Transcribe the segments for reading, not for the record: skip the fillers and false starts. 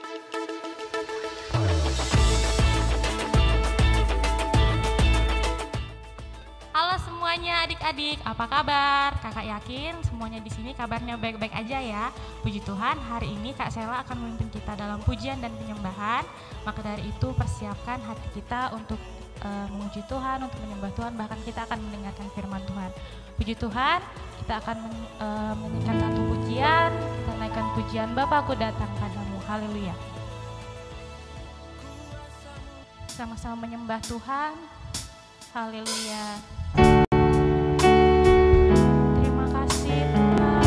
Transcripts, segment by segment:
Halo semuanya adik-adik, apa kabar? Kakak yakin semuanya di sini kabarnya baik-baik aja ya. Puji Tuhan, hari ini Kak Sela akan memimpin kita dalam pujian dan penyembahan. Maka dari itu persiapkan hati kita untuk memuji Tuhan, untuk menyembah Tuhan, bahkan kita akan mendengarkan firman Tuhan. Puji Tuhan, kita akan menyanyikan satu pujian, kita naikkan pujian Bapakku datang padamu. Haleluya. Sama-sama menyembah Tuhan. Haleluya. Terima kasih Tuhan.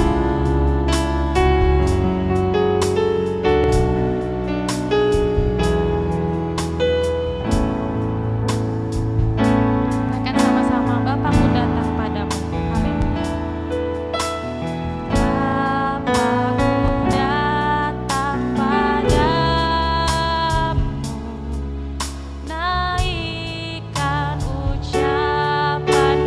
Akan sama-sama Bapakku datang padamu. Haleluya. Bapakku datang padamu, naikkan ucapan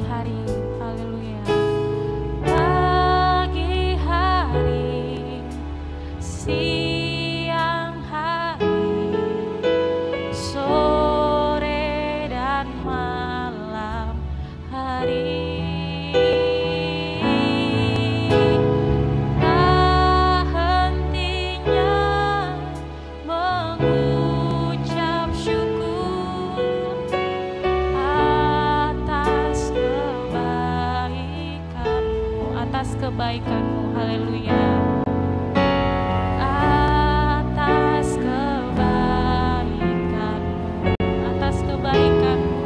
hari. Haleluya. Pagi hari, siang hari, sore dan malam hari. Tak hentinya mengucap syukur atas kebaikanmu, haleluya. Atas kebaikanmu, atas kebaikanmu,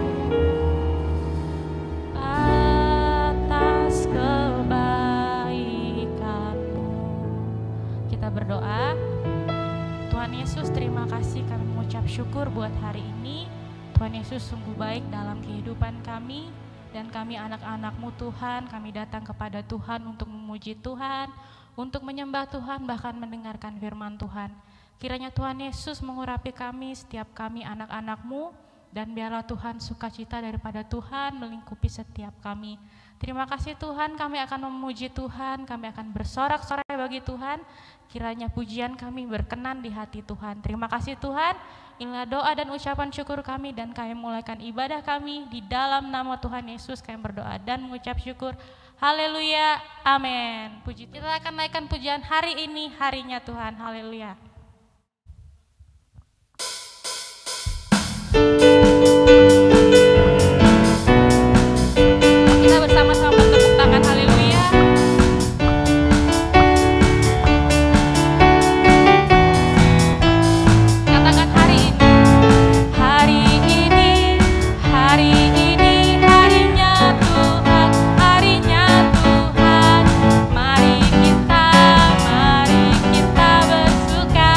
atas kebaikanmu. Kita berdoa. Tuhan Yesus, terima kasih, kami mengucap syukur buat hari ini. Tuhan Yesus sungguh baik dalam kehidupan kami. Dan kami anak-anak-Mu Tuhan, kami datang kepada Tuhan untuk memuji Tuhan, untuk menyembah Tuhan, bahkan mendengarkan firman Tuhan. Kiranya Tuhan Yesus mengurapi kami, setiap kami anak-anak-Mu, dan biarlah Tuhan sukacita daripada Tuhan melingkupi setiap kami. Terima kasih Tuhan, kami akan memuji Tuhan, kami akan bersorak-sorai bagi Tuhan. Kiranya pujian kami berkenan di hati Tuhan. Terima kasih Tuhan. Inilah doa dan ucapan syukur kami, dan kami mulaikan ibadah kami di dalam nama Tuhan Yesus. Kami berdoa dan mengucap syukur. Haleluya, amin. Puji, kita akan naikkan pujian hari ini, harinya Tuhan. Haleluya. Kita bersama-sama bertepuk tangan, haleluya. Katakan hari ini. Hari ini, hari ini, harinya Tuhan, harinya Tuhan. Mari kita bersuka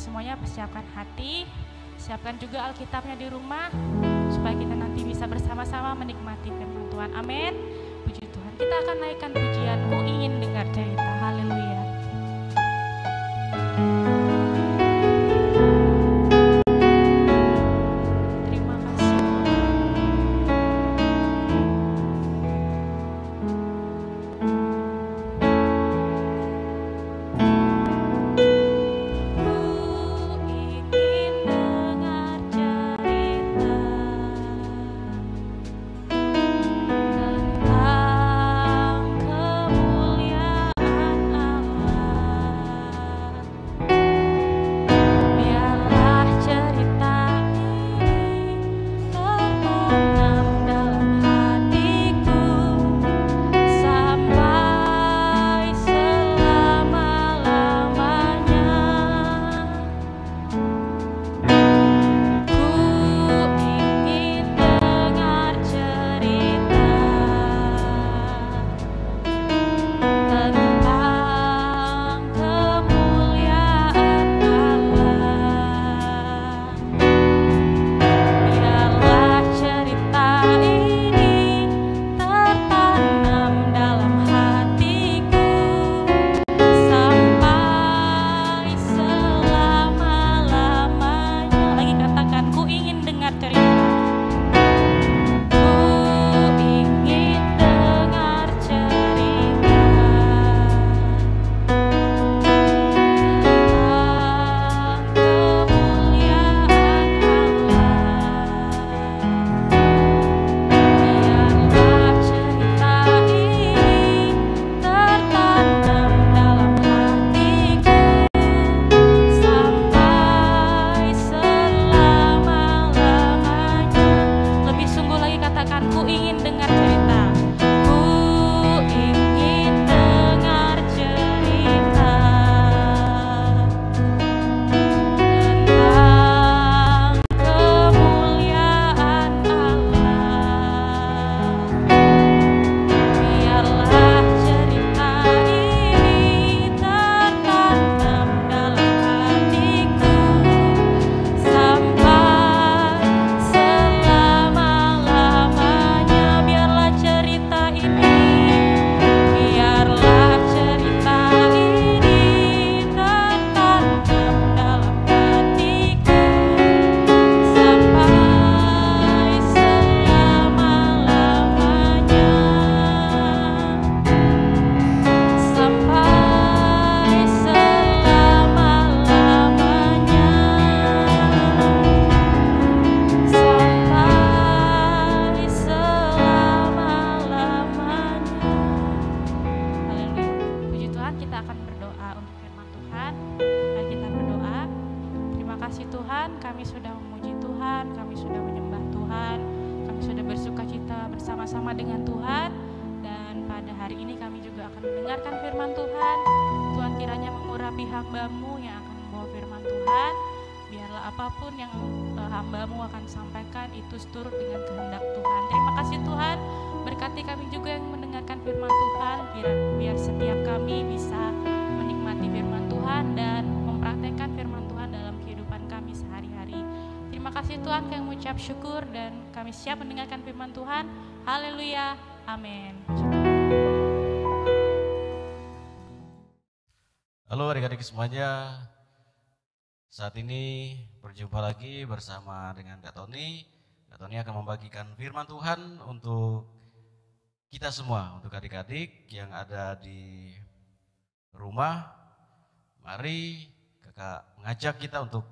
semuanya persiapkan hati, siapkan juga Alkitabnya di rumah, supaya kita nanti bisa bersama-sama menikmati firman Tuhan. Amin. Puji Tuhan. Kita akan naikkan pujian, Ku Ingin Dengar Cerita. Haleluya. bersama-sama dengan Tuhan. Dan pada hari ini kami juga akan mendengarkan firman Tuhan. Tuhan kiranya mengurapi hamba-Mu yang akan membawa firman Tuhan. Biarlah apapun yang hamba-Mu akan sampaikan itu seturut dengan kehendak Tuhan. Terima kasih Tuhan, berkati kami juga yang mendengarkan firman Tuhan. Biar setiap kami bisa menikmati firman Tuhan dan mempraktekkan firman Tuhan dalam kehidupan kami sehari-hari. Terima kasih Tuhan, kami mengucap syukur dan kami siap mendengarkan firman Tuhan. Haleluya, amin. Halo adik-adik semuanya, saat ini berjumpa lagi bersama dengan Kak Tony. Kak Tony akan membagikan firman Tuhan untuk kita semua, untuk adik-adik yang ada di rumah. Mari Kakak mengajak kita untuk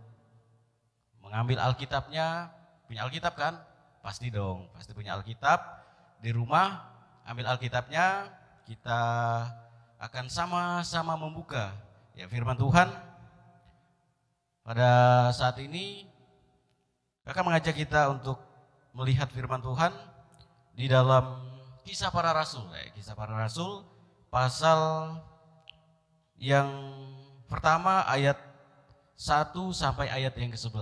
mengambil Alkitabnya. Punya Alkitab kan? Pasti dong, pasti punya Alkitab. Di rumah ambil Alkitabnya, kita akan sama-sama membuka ya firman Tuhan. Pada saat ini Kakak mengajak kita untuk melihat firman Tuhan di dalam Kisah Para Rasul. Kisah Para Rasul pasal yang pertama ayat 1 sampai ayat yang ke-11.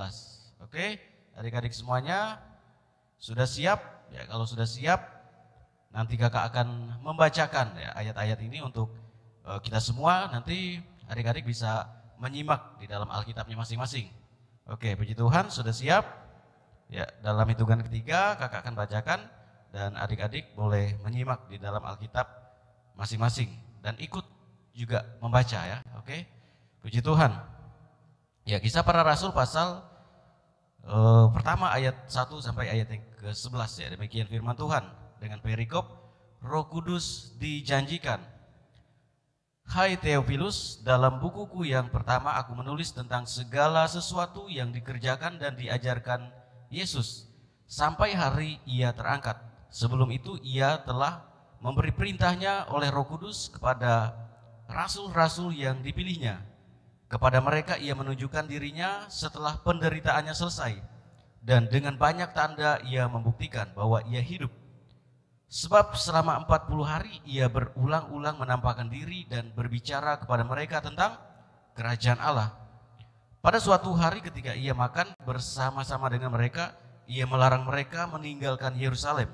Oke, adik-adik semuanya sudah siap? Ya, kalau sudah siap nanti Kakak akan membacakan ya ayat-ayat ini untuk kita semua. Nanti adik-adik bisa menyimak di dalam Alkitabnya masing-masing. Oke, puji Tuhan, sudah siap? Ya, dalam hitungan ketiga kakak akan bacakan dan adik-adik boleh menyimak di dalam Alkitab masing-masing dan ikut juga membaca ya. Oke, puji Tuhan. Ya, Kisah Para Rasul pasal pertama ayat 1 sampai ayat yang ke-11 ya. Demikian firman Tuhan dengan perikop Roh Kudus dijanjikan. Hai Theophilus, dalam bukuku yang pertama aku menulis tentang segala sesuatu yang dikerjakan dan diajarkan Yesus sampai hari ia terangkat. Sebelum itu ia telah memberi perintahnya oleh Roh Kudus kepada rasul-rasul yang dipilihnya. Kepada mereka ia menunjukkan dirinya setelah penderitaannya selesai, dan dengan banyak tanda ia membuktikan bahwa ia hidup. Sebab selama 40 hari ia berulang-ulang menampakkan diri dan berbicara kepada mereka tentang kerajaan Allah. Pada suatu hari ketika ia makan bersama-sama dengan mereka, ia melarang mereka meninggalkan Yerusalem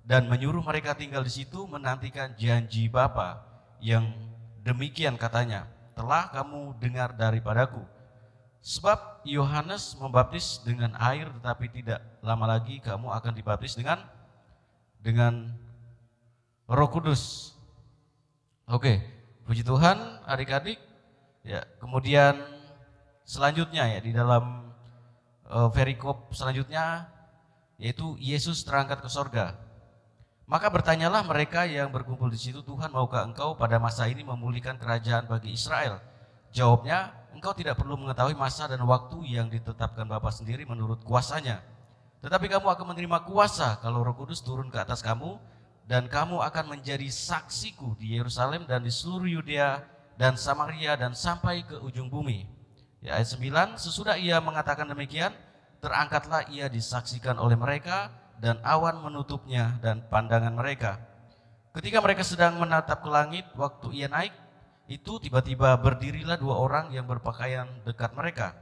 dan menyuruh mereka tinggal di situ menantikan janji Bapa yang demikian katanya, telah kamu dengar daripadaku. Sebab Yohanes membaptis dengan air, tetapi tidak lama lagi kamu akan dibaptis dengan Roh Kudus. Oke, puji Tuhan adik-adik. Ya, kemudian selanjutnya ya di dalam perikop selanjutnya yaitu Yesus terangkat ke sorga. Maka bertanyalah mereka yang berkumpul di situ, Tuhan, maukah engkau pada masa ini memulihkan kerajaan bagi Israel? Jawabnya, engkau tidak perlu mengetahui masa dan waktu yang ditetapkan Bapa sendiri menurut kuasanya. Tetapi kamu akan menerima kuasa kalau Roh Kudus turun ke atas kamu, dan kamu akan menjadi saksiku di Yerusalem dan di seluruh Yudea dan Samaria dan sampai ke ujung bumi. Ya, ayat 9, sesudah ia mengatakan demikian, terangkatlah ia disaksikan oleh mereka, dan awan menutupnya dan pandangan mereka. Ketika mereka sedang menatap ke langit, waktu ia naik, itu tiba-tiba berdirilah dua orang yang berpakaian dekat mereka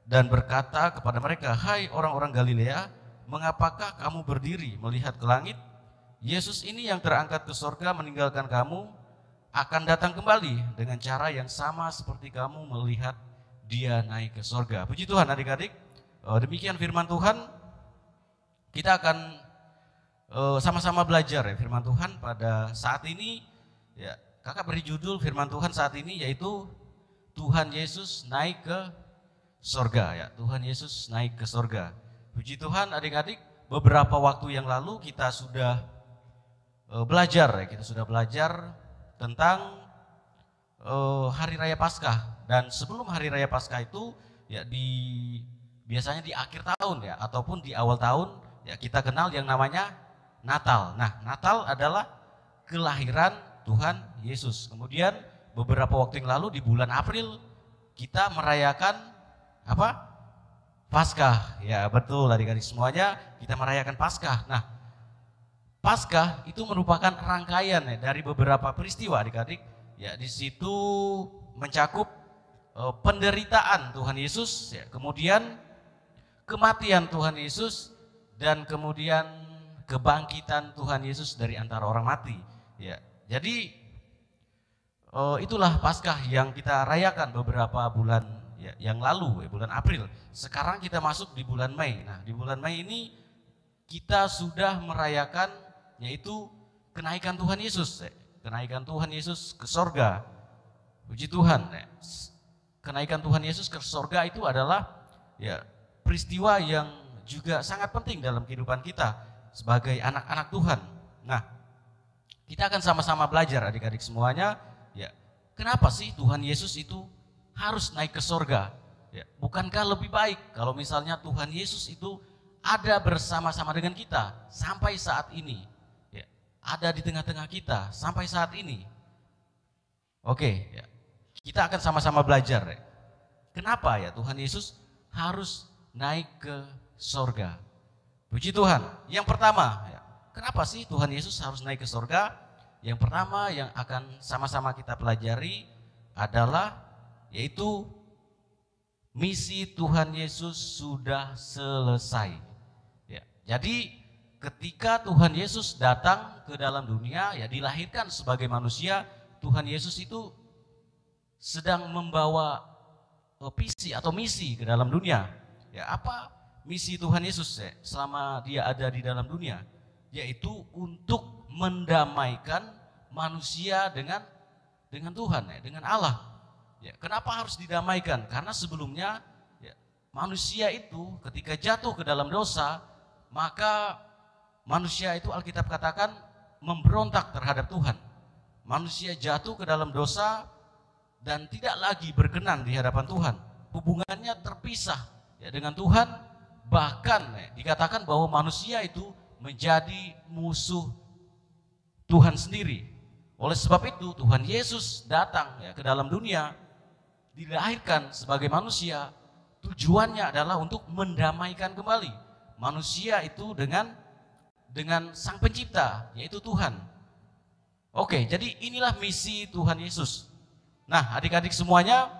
dan berkata kepada mereka, hai orang-orang Galilea, mengapakah kamu berdiri melihat ke langit? Yesus ini yang terangkat ke sorga meninggalkan kamu akan datang kembali dengan cara yang sama seperti kamu melihat dia naik ke sorga. Puji Tuhan adik-adik, demikian firman Tuhan. Kita akan sama-sama belajar ya firman Tuhan pada saat ini. Ya, kakak beri judul firman Tuhan saat ini yaitu Tuhan Yesus naik ke sorga ya. Tuhan Yesus naik ke sorga. Puji Tuhan adik-adik, beberapa waktu yang lalu kita sudah belajar ya. Kita sudah belajar tentang Hari Raya Paskah. Dan sebelum Hari Raya Paskah itu ya biasanya di akhir tahun ya ataupun di awal tahun ya kita kenal yang namanya Natal. Nah, Natal adalah kelahiran Tuhan Yesus. Kemudian beberapa waktu yang lalu di bulan April kita merayakan apa? Paskah. Ya, betul adik-adik semuanya, kita merayakan Paskah. Nah, Paskah itu merupakan rangkaian ya dari beberapa peristiwa adik-adik. Ya, di situ mencakup penderitaan Tuhan Yesus, ya, kemudian kematian Tuhan Yesus, dan kemudian kebangkitan Tuhan Yesus dari antara orang mati. Ya, jadi itulah Paskah yang kita rayakan beberapa bulan ya, yang lalu, ya, bulan April. Sekarang kita masuk di bulan Mei. Nah, di bulan Mei ini kita sudah merayakan yaitu kenaikan Tuhan Yesus, ya. Kenaikan Tuhan Yesus ke sorga. Puji Tuhan. Ya. Kenaikan Tuhan Yesus ke sorga itu adalah ya peristiwa yang juga sangat penting dalam kehidupan kita sebagai anak-anak Tuhan. Nah, kita akan sama-sama belajar adik-adik semuanya, ya, kenapa sih Tuhan Yesus itu harus naik ke sorga? Ya, bukankah lebih baik kalau misalnya Tuhan Yesus itu ada bersama-sama dengan kita sampai saat ini, ya, ada di tengah-tengah kita sampai saat ini? Oke, ya, kita akan sama-sama belajar. Ya. Kenapa ya Tuhan Yesus harus naik ke sorga? Puji Tuhan. Yang pertama, ya, kenapa sih Tuhan Yesus harus naik ke sorga? Yang pertama yang akan sama-sama kita pelajari adalah yaitu misi Tuhan Yesus sudah selesai. Ya, jadi ketika Tuhan Yesus datang ke dalam dunia, ya dilahirkan sebagai manusia, Tuhan Yesus itu sedang membawa visi atau misi ke dalam dunia. Ya, apa misi Tuhan Yesus ya, selama dia ada di dalam dunia? Yaitu untuk mendamaikan manusia dengan Tuhan, ya, dengan Allah. Ya, kenapa harus didamaikan? Karena sebelumnya ya, manusia itu ketika jatuh ke dalam dosa, maka manusia itu Alkitab katakan memberontak terhadap Tuhan. Manusia jatuh ke dalam dosa dan tidak lagi berkenan di hadapan Tuhan. Hubungannya terpisah ya, dengan Tuhan. Bahkan ya, dikatakan bahwa manusia itu menjadi musuh Tuhan sendiri. Oleh sebab itu Tuhan Yesus datang ya, ke dalam dunia, dilahirkan sebagai manusia. Tujuannya adalah untuk mendamaikan kembali manusia itu dengan Sang Pencipta, yaitu Tuhan. Oke, jadi inilah misi Tuhan Yesus. Nah, adik-adik semuanya,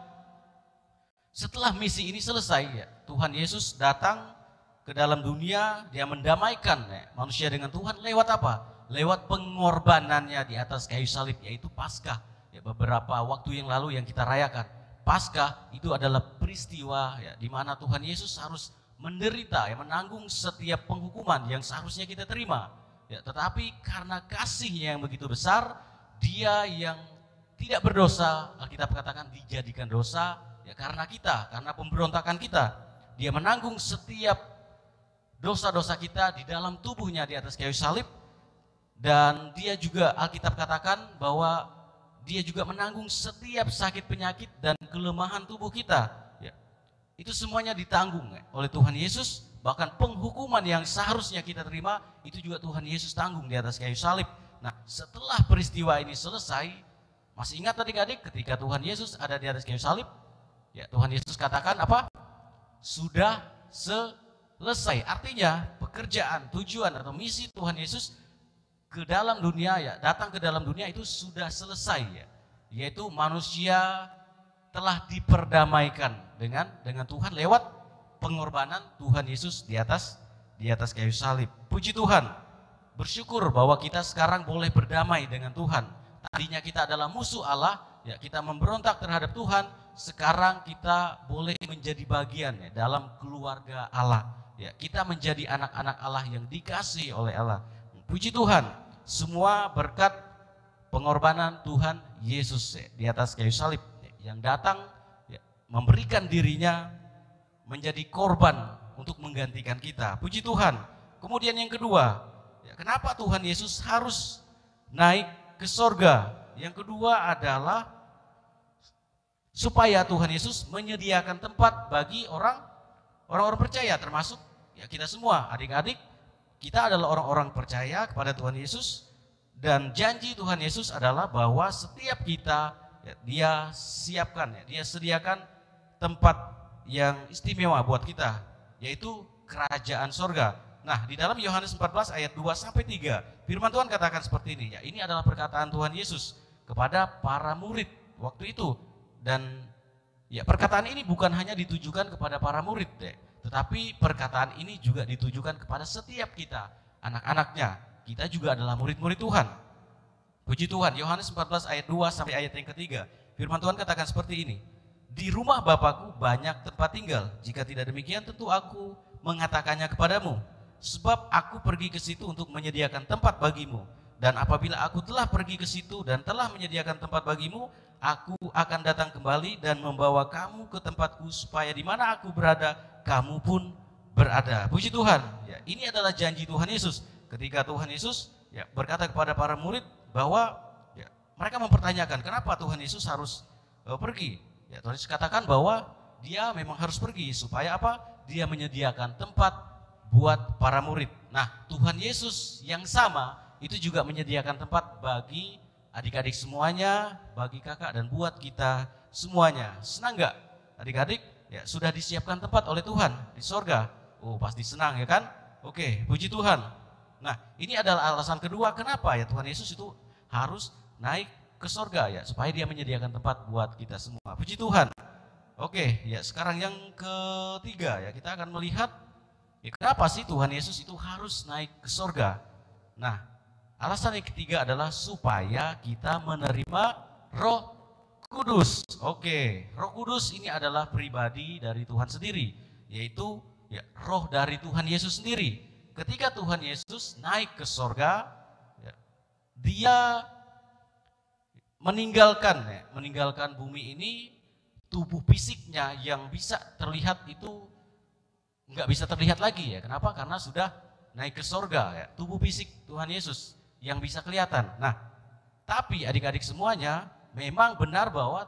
setelah misi ini selesai, ya, Tuhan Yesus datang ke dalam dunia, dia mendamaikan ya, manusia dengan Tuhan lewat apa? Lewat pengorbanannya di atas kayu salib, yaitu Paskah. Ya, beberapa waktu yang lalu yang kita rayakan. Paskah itu adalah peristiwa ya, di mana Tuhan Yesus harus menderita, ya, menanggung setiap penghukuman yang seharusnya kita terima. Ya, tetapi karena kasihnya yang begitu besar, dia yang tidak berdosa, Alkitab katakan dijadikan dosa ya, karena kita, karena pemberontakan kita. Dia menanggung setiap dosa-dosa kita di dalam tubuhnya di atas kayu salib. Dan dia juga, Alkitab katakan bahwa dia juga menanggung setiap sakit penyakit dan kelemahan tubuh kita. Ya, itu semuanya ditanggung ya, oleh Tuhan Yesus. Bahkan penghukuman yang seharusnya kita terima, itu juga Tuhan Yesus tanggung di atas kayu salib. Nah, setelah peristiwa ini selesai, masih ingat adik-adik ketika Tuhan Yesus ada di atas kayu salib? Ya, Tuhan Yesus katakan apa? Sudah selesai. Artinya pekerjaan, tujuan atau misi Tuhan Yesus ke dalam dunia ya, datang ke dalam dunia itu sudah selesai ya. Yaitu manusia telah diperdamaikan dengan Tuhan lewat pengorbanan Tuhan Yesus di atas kayu salib. Puji Tuhan. Bersyukur bahwa kita sekarang boleh berdamai dengan Tuhan. Tadinya kita adalah musuh Allah, ya, kita memberontak terhadap Tuhan. Sekarang kita boleh menjadi bagian ya, dalam keluarga Allah. Ya, kita menjadi anak-anak Allah yang dikasihi oleh Allah. Puji Tuhan, semua berkat pengorbanan Tuhan Yesus ya, di atas kayu salib ya, yang datang ya, memberikan dirinya menjadi korban untuk menggantikan kita. Puji Tuhan. Kemudian yang kedua, ya, kenapa Tuhan Yesus harus naik ke sorga? Yang kedua adalah supaya Tuhan Yesus menyediakan tempat bagi orang-orang percaya, termasuk ya, kita semua, adik-adik. Kita adalah orang-orang percaya kepada Tuhan Yesus, dan janji Tuhan Yesus adalah bahwa setiap kita ya, dia siapkan, ya, dia sediakan tempat yang istimewa buat kita, yaitu kerajaan sorga. Nah, di dalam Yohanes 14 ayat 2-3, firman Tuhan katakan seperti ini. Ya, ini adalah perkataan Tuhan Yesus kepada para murid waktu itu. Dan ya, perkataan ini bukan hanya ditujukan kepada para murid, ya, tetapi perkataan ini juga ditujukan kepada setiap kita, anak-anaknya. Kita juga adalah murid-murid Tuhan. Puji Tuhan. Yohanes 14 ayat 2 sampai ayat yang ketiga. Firman Tuhan katakan seperti ini. Di rumah Bapakku banyak tempat tinggal. Jika tidak demikian tentu aku mengatakannya kepadamu. Sebab aku pergi ke situ untuk menyediakan tempat bagimu. Dan apabila aku telah pergi ke situ dan telah menyediakan tempat bagimu, aku akan datang kembali dan membawa kamu ke tempatku, supaya di mana aku berada, kamu pun berada. Puji Tuhan. Ya, ini adalah janji Tuhan Yesus. Ketika Tuhan Yesus ya, berkata kepada para murid bahwa ya, mereka mempertanyakan kenapa Tuhan Yesus harus pergi. Ya, Tuhan Yesus katakan bahwa dia memang harus pergi supaya apa? Dia menyediakan tempat buat para murid. Nah, Tuhan Yesus yang sama itu juga menyediakan tempat bagi adik-adik semuanya, bagi kakak dan buat kita semuanya. Senang gak adik-adik? Ya, sudah disiapkan tempat oleh Tuhan di sorga. Oh, pasti senang ya kan? Oke, puji Tuhan. Nah, ini adalah alasan kedua kenapa ya Tuhan Yesus itu harus naik ke sorga ya, supaya dia menyediakan tempat buat kita semua. Puji Tuhan. Oke, ya sekarang yang ketiga ya, kita akan melihat ya, kenapa sih Tuhan Yesus itu harus naik ke sorga. Nah, alasan yang ketiga adalah supaya kita menerima Roh Kudus. Oke, Roh Kudus ini adalah pribadi dari Tuhan sendiri, yaitu ya, roh dari Tuhan Yesus sendiri. Ketika Tuhan Yesus naik ke sorga, ya, dia meninggalkan bumi ini, tubuh fisiknya yang bisa terlihat itu nggak bisa terlihat lagi ya. Kenapa? Karena sudah naik ke sorga ya. Tubuh fisik Tuhan Yesus yang bisa kelihatan. Nah, tapi adik-adik semuanya, memang benar bahwa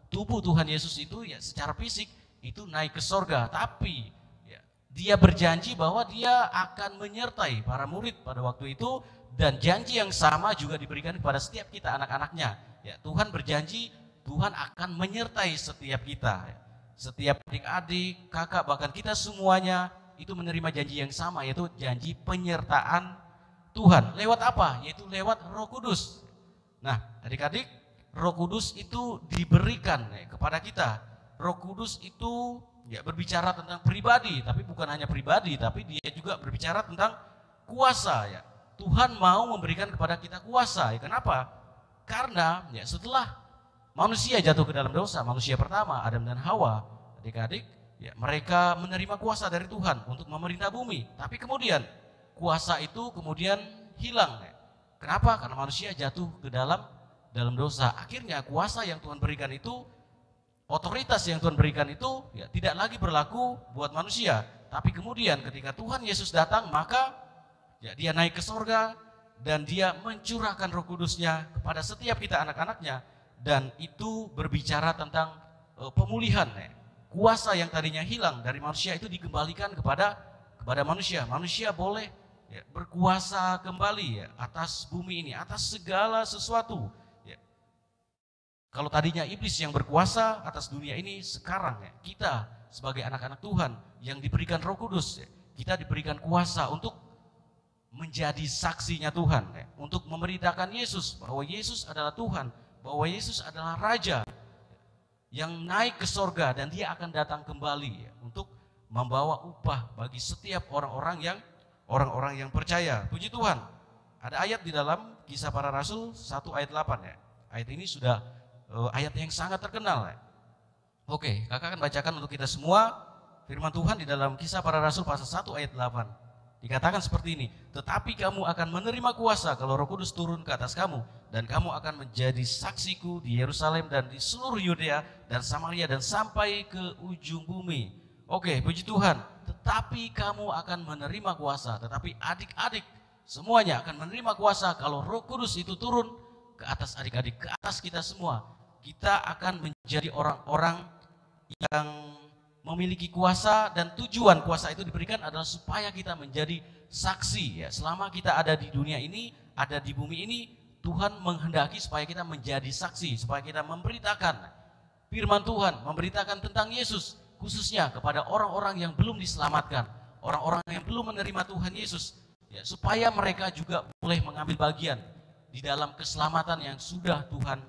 tubuh Tuhan Yesus itu ya secara fisik itu naik ke sorga. Tapi ya, dia berjanji bahwa dia akan menyertai para murid pada waktu itu. Dan janji yang sama juga diberikan kepada setiap kita anak-anaknya. Ya, Tuhan berjanji Tuhan akan menyertai setiap kita. Ya. Setiap adik-adik, kakak, bahkan kita semuanya itu menerima janji yang sama, yaitu janji penyertaan Tuhan. Lewat apa? Yaitu lewat Roh Kudus. Nah, adik-adik, Roh Kudus itu diberikan ya, kepada kita. Roh Kudus itu ya berbicara tentang pribadi, tapi bukan hanya pribadi, tapi dia juga berbicara tentang kuasa ya. Tuhan mau memberikan kepada kita kuasa. Ya, kenapa? Karena ya setelah manusia jatuh ke dalam dosa, manusia pertama Adam dan Hawa, adik-adik, ya mereka menerima kuasa dari Tuhan untuk memerintah bumi. Tapi kemudian kuasa itu kemudian hilang. Ya. Kenapa? Karena manusia jatuh ke dalam dosa. Akhirnya kuasa yang Tuhan berikan itu, otoritas yang Tuhan berikan itu ya tidak lagi berlaku buat manusia. Tapi kemudian ketika Tuhan Yesus datang, maka ya, dia naik ke sorga dan dia mencurahkan Roh Kudusnya kepada setiap kita anak-anaknya, dan itu berbicara tentang pemulihan. Ya. Kuasa yang tadinya hilang dari manusia itu dikembalikan kepada manusia. Manusia boleh ya, berkuasa kembali ya, atas bumi ini, atas segala sesuatu. Ya. Kalau tadinya iblis yang berkuasa atas dunia ini, sekarang ya, kita sebagai anak-anak Tuhan yang diberikan Roh Kudus, ya, kita diberikan kuasa untuk menjadi saksinya Tuhan, ya, untuk memberitakan Yesus bahwa Yesus adalah Tuhan, bahwa Yesus adalah Raja yang naik ke sorga dan dia akan datang kembali ya, untuk membawa upah bagi setiap orang-orang yang percaya. Puji Tuhan, ada ayat di dalam Kisah Para Rasul 1 ayat 8 ya. Ayat ini sudah ayat yang sangat terkenal ya. Oke, kakak akan bacakan untuk kita semua firman Tuhan di dalam Kisah Para Rasul pasal 1 ayat 8. Dikatakan seperti ini, tetapi kamu akan menerima kuasa kalau Roh Kudus turun ke atas kamu, dan kamu akan menjadi saksiku di Yerusalem dan di seluruh Yudea dan Samaria dan sampai ke ujung bumi. Oke, puji Tuhan, tetapi kamu akan menerima kuasa, tetapi adik-adik semuanya akan menerima kuasa kalau Roh Kudus itu turun ke atas adik-adik, ke atas kita semua. Kita akan menjadi orang-orang yang memiliki kuasa, dan tujuan kuasa itu diberikan adalah supaya kita menjadi saksi ya. Selama kita ada di dunia ini, ada di bumi ini, Tuhan menghendaki supaya kita menjadi saksi, supaya kita memberitakan firman Tuhan, memberitakan tentang Yesus, khususnya kepada orang-orang yang belum diselamatkan, orang-orang yang belum menerima Tuhan Yesus ya, supaya mereka juga boleh mengambil bagian di dalam keselamatan yang sudah Tuhan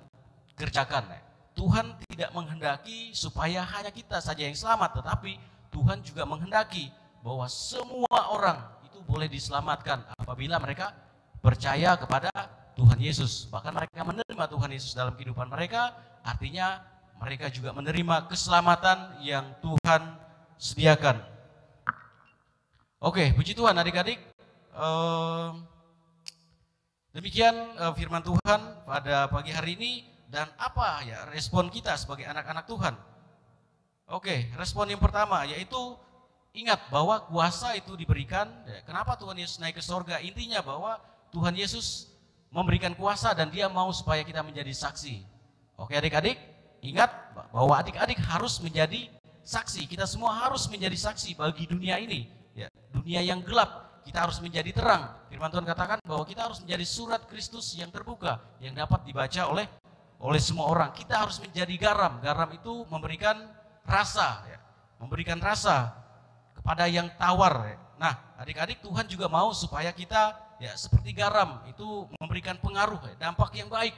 kerjakan ya. Tuhan tidak menghendaki supaya hanya kita saja yang selamat, tetapi Tuhan juga menghendaki bahwa semua orang itu boleh diselamatkan apabila mereka percaya kepada Tuhan Yesus. Bahkan mereka menerima Tuhan Yesus dalam kehidupan mereka, artinya mereka juga menerima keselamatan yang Tuhan sediakan. Oke, puji Tuhan adik-adik. Demikian firman Tuhan pada pagi hari ini. Dan apa ya respon kita sebagai anak-anak Tuhan? Oke, respon yang pertama yaitu ingat bahwa kuasa itu diberikan. Ya, kenapa Tuhan Yesus naik ke sorga? Intinya bahwa Tuhan Yesus memberikan kuasa dan dia mau supaya kita menjadi saksi. Oke adik-adik, ingat bahwa adik-adik harus menjadi saksi. Kita semua harus menjadi saksi bagi dunia ini. Ya, dunia yang gelap, kita harus menjadi terang. Firman Tuhan katakan bahwa kita harus menjadi surat Kristus yang terbuka, yang dapat dibaca oleh semua orang. Kita harus menjadi garam. Garam itu memberikan rasa ya, memberikan rasa kepada yang tawar ya. Nah adik-adik, Tuhan juga mau supaya kita ya seperti garam itu memberikan pengaruh ya, dampak yang baik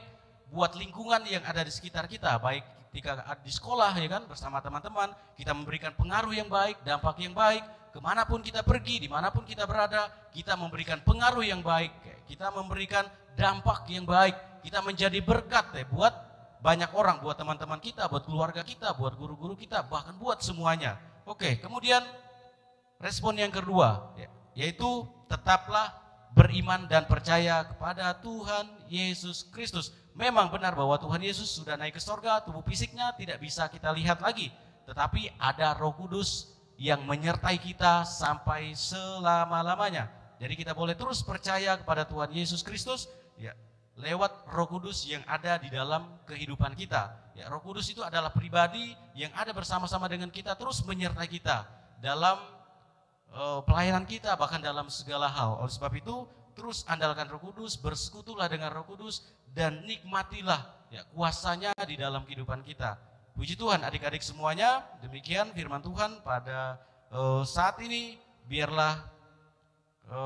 buat lingkungan yang ada di sekitar kita. Baik ketika di sekolah ya kan, bersama teman-teman kita memberikan pengaruh yang baik, dampak yang baik. Kemanapun kita pergi, dimanapun kita berada, kita memberikan pengaruh yang baik ya. Kita memberikan dampak yang baik. Kita menjadi berkat ya buat banyak orang, buat teman-teman kita, buat keluarga kita, buat guru-guru kita, bahkan buat semuanya. Oke, kemudian respon yang kedua, yaitu tetaplah beriman dan percaya kepada Tuhan Yesus Kristus. Memang benar bahwa Tuhan Yesus sudah naik ke sorga, tubuh fisiknya tidak bisa kita lihat lagi. Tetapi ada Roh Kudus yang menyertai kita sampai selama-lamanya. Jadi kita boleh terus percaya kepada Tuhan Yesus Kristus ya, lewat Roh Kudus yang ada di dalam kehidupan kita. Ya, Roh Kudus itu adalah pribadi yang ada bersama-sama dengan kita, terus menyertai kita dalam pelayanan kita, bahkan dalam segala hal. Oleh sebab itu, terus andalkan Roh Kudus, bersekutulah dengan Roh Kudus, dan nikmatilah ya, kuasanya di dalam kehidupan kita. Puji Tuhan adik-adik semuanya, demikian firman Tuhan pada saat ini. Biarlah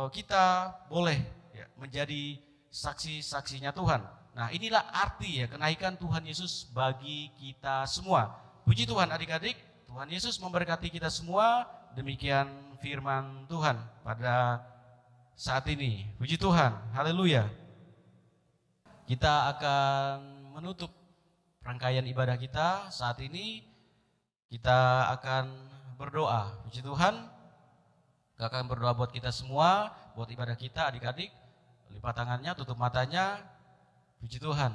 kita boleh ya, menjadi saksi-saksinya Tuhan. Nah, inilah arti ya kenaikan Tuhan Yesus bagi kita semua. Puji Tuhan adik-adik, Tuhan Yesus memberkati kita semua. Demikian firman Tuhan pada saat ini. Puji Tuhan, haleluya. Kita akan menutup rangkaian ibadah kita saat ini. Kita akan berdoa. Puji Tuhan, kita akan berdoa buat kita semua, buat ibadah kita adik-adik. Lipat tangannya, tutup matanya. Puji Tuhan.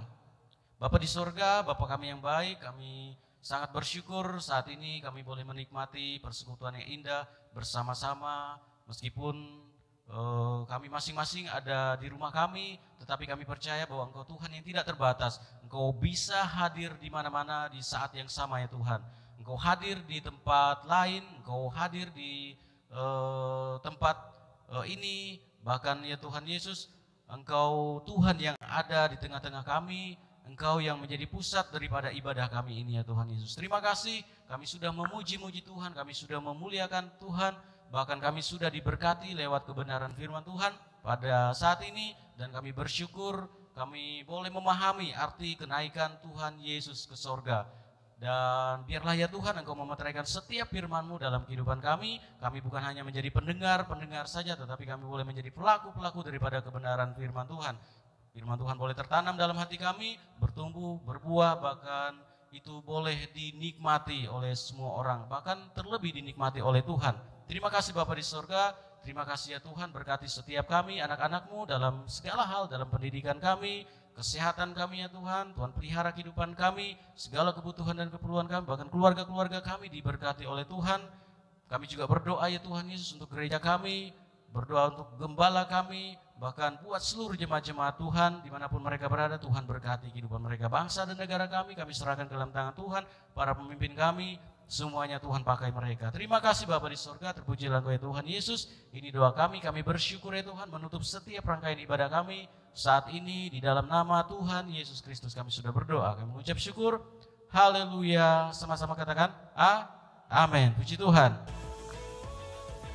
Bapa di surga, Bapa kami yang baik, kami sangat bersyukur saat ini kami boleh menikmati persekutuan yang indah bersama-sama. Meskipun kami masing-masing ada di rumah kami, tetapi kami percaya bahwa Engkau Tuhan yang tidak terbatas. Engkau bisa hadir di mana-mana di saat yang sama ya Tuhan. Engkau hadir di tempat lain, Engkau hadir di tempat ini, bahkan ya Tuhan Yesus, Engkau Tuhan yang ada di tengah-tengah kami, Engkau yang menjadi pusat daripada ibadah kami ini ya Tuhan Yesus. Terima kasih, kami sudah memuji-muji Tuhan, kami sudah memuliakan Tuhan, bahkan kami sudah diberkati lewat kebenaran firman Tuhan pada saat ini. Dan kami bersyukur kami boleh memahami arti kenaikan Tuhan Yesus ke sorga. Dan biarlah ya Tuhan Engkau memeteraikan setiap firman-Mu dalam kehidupan kami. Kami bukan hanya menjadi pendengar saja, tetapi kami boleh menjadi pelaku-pelaku daripada kebenaran firman Tuhan. Firman Tuhan boleh tertanam dalam hati kami, bertumbuh, berbuah, bahkan itu boleh dinikmati oleh semua orang, bahkan terlebih dinikmati oleh Tuhan. Terima kasih Bapa di surga, terima kasih ya Tuhan, berkati setiap kami, anak-anak-Mu dalam segala hal, dalam pendidikan kami, kesehatan kami ya Tuhan. Tuhan pelihara kehidupan kami, segala kebutuhan dan keperluan kami, bahkan keluarga-keluarga kami diberkati oleh Tuhan. Kami juga berdoa ya Tuhan Yesus untuk gereja kami, berdoa untuk gembala kami, bahkan buat seluruh jemaat-jemaat Tuhan dimanapun mereka berada. Tuhan berkati kehidupan mereka, bangsa dan negara kami serahkan ke dalam tangan Tuhan. Para pemimpin kami, semuanya Tuhan pakai mereka. Terima kasih Bapa di surga, terpujilah Engkau ya Tuhan Yesus. Ini doa kami bersyukur ya Tuhan, menutup setiap rangkaian ibadah kami saat ini di dalam nama Tuhan Yesus Kristus kami sudah berdoa. Kami mengucap syukur, haleluya. Sama-sama katakan amin. Puji Tuhan.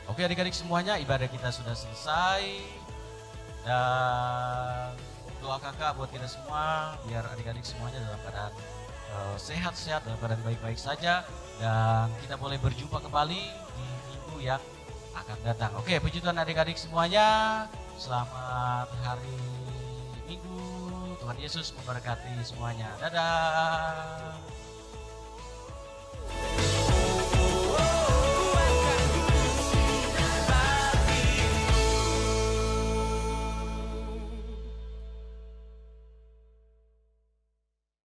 Oke adik-adik semuanya, ibadah kita sudah selesai. Dan doa kakak buat kita semua, biar adik-adik semuanya dalam keadaan sehat-sehat, dalam keadaan baik-baik saja. Dan kita boleh berjumpa kembali di minggu yang akan datang. Oke, puji Tuhan adik-adik semuanya. Selamat hari Minggu. Tuhan Yesus memberkati semuanya. Dadah.